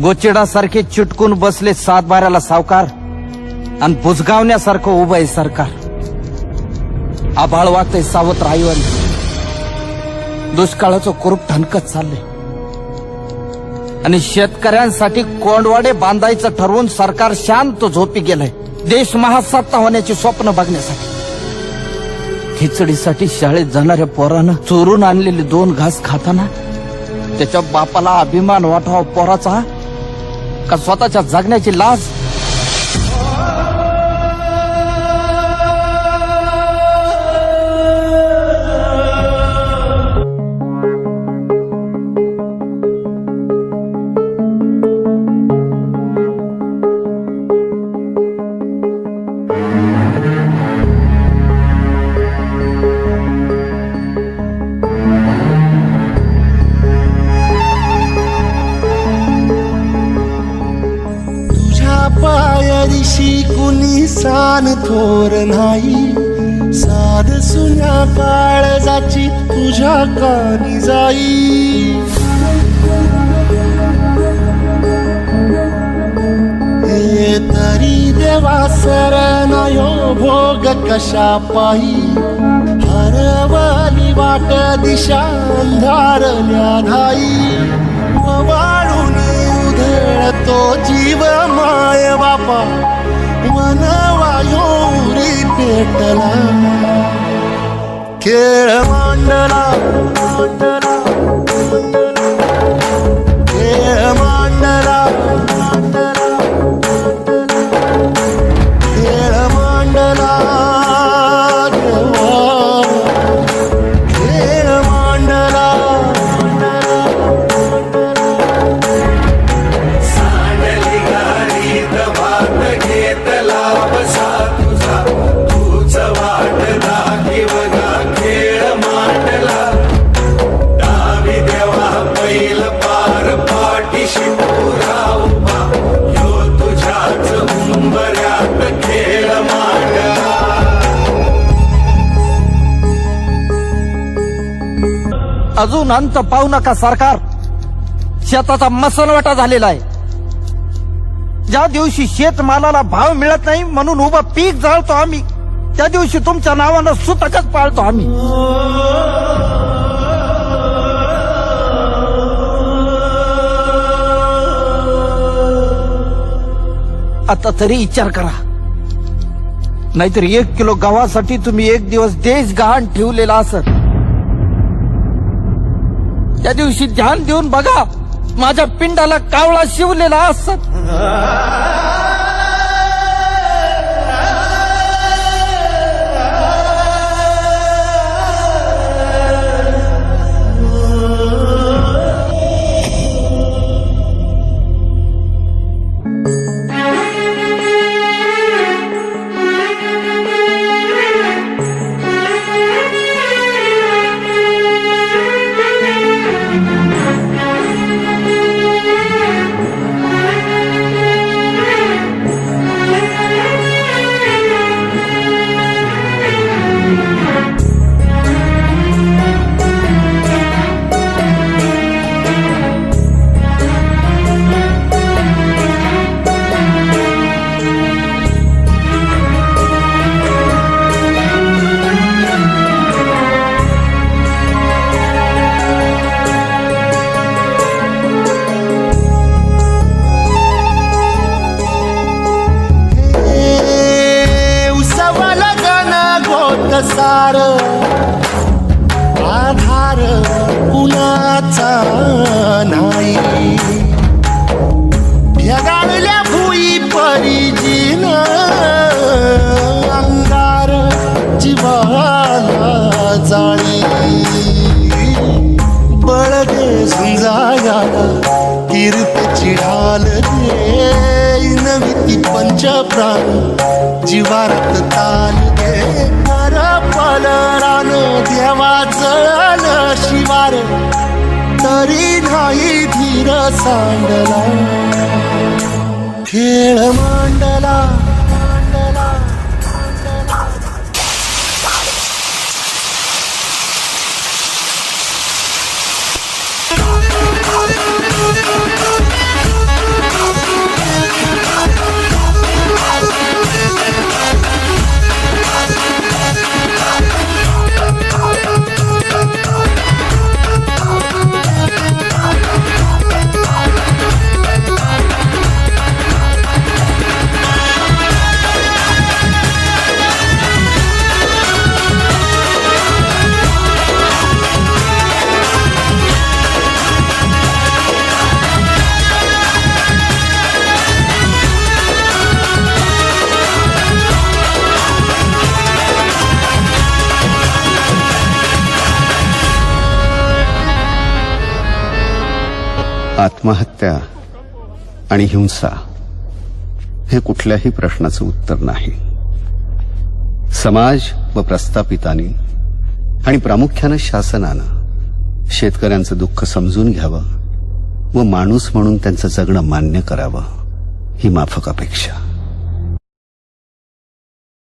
गोचिडासारखे चिटकून बसले 7-12ला सावकार आणि बुजगावण्यासारखं उभं आहे सरकार. आभाळ वागतंय सावत्र आईवर, दुष्काळाचं कुरूप ठणकत चाललंय आणि शेतकऱ्यांसाठी कोंडवाडे बांधायचं ठरवून सरकार शांत झोपी गेलंय. देश महासत्ता होण्याची स्वप्न बघण्यासाठी. खिचडीसाठी शाळेत जाणाऱ्या पोरानं चोरून आणलेले 2 घास खाताना त्याच्या बापाला अभिमान वाटावा पोराचा का स्वतःच्या जगण्याची लाज. पायरीशी कुणी सान थोर नाही, साध सुन्या काळजाची तुझ्या कानी जाई. हे तरी देवा सरनायो भोग कशा पायी, हरवली वाट दिशा अंधारल्या धाई. वाळून उधळतो जीव माय बापा, वनवायोरी पेटला. खेळ मांडला खेळ मांडला खेळ मांडला खेळ मांडला. अजून अंत पाहू नका सरकार. शेताचा मसलवाटा झालेला आहे. ज्या दिवशी शेतमालाला भाव मिळत नाही म्हणून उभं पीक जाळतो आम्ही, त्या दिवशी तुमच्या नावानं सुतकच पाळतो आम्ही. आता तरी विचार करा, नाहीतर 1 किलो गव्हासाठी तुम्ही 1 दिवस देश गहाण ठेवलेला असत. त्या दिवशी ध्यान देऊन बघा, माझ्या पिंडाला कावळा शिवलेला असत. सार आधार कुणाचा नाही. ढगाळल्या भुई परिजीन अंगार जीवाला जाळी. बळगे झुंजाया कीर्तीची ढाल दे, नवी पंचप्राण जीवारत ताल दे. पलरान देवा जळल शिवार, तरी नाही धीर सांडला. खेळ मांडला आत्महत्या आणि हिंसा हे कुठल्याही प्रश्नाचं उत्तर नाही. समाज व प्रस्थापितांनी आणि प्रामुख्यानं शासनानं शेतकऱ्यांचं दुःख समजून घ्यावं व माणूस म्हणून त्यांचं जगणं मान्य करावं ही माफक अपेक्षा.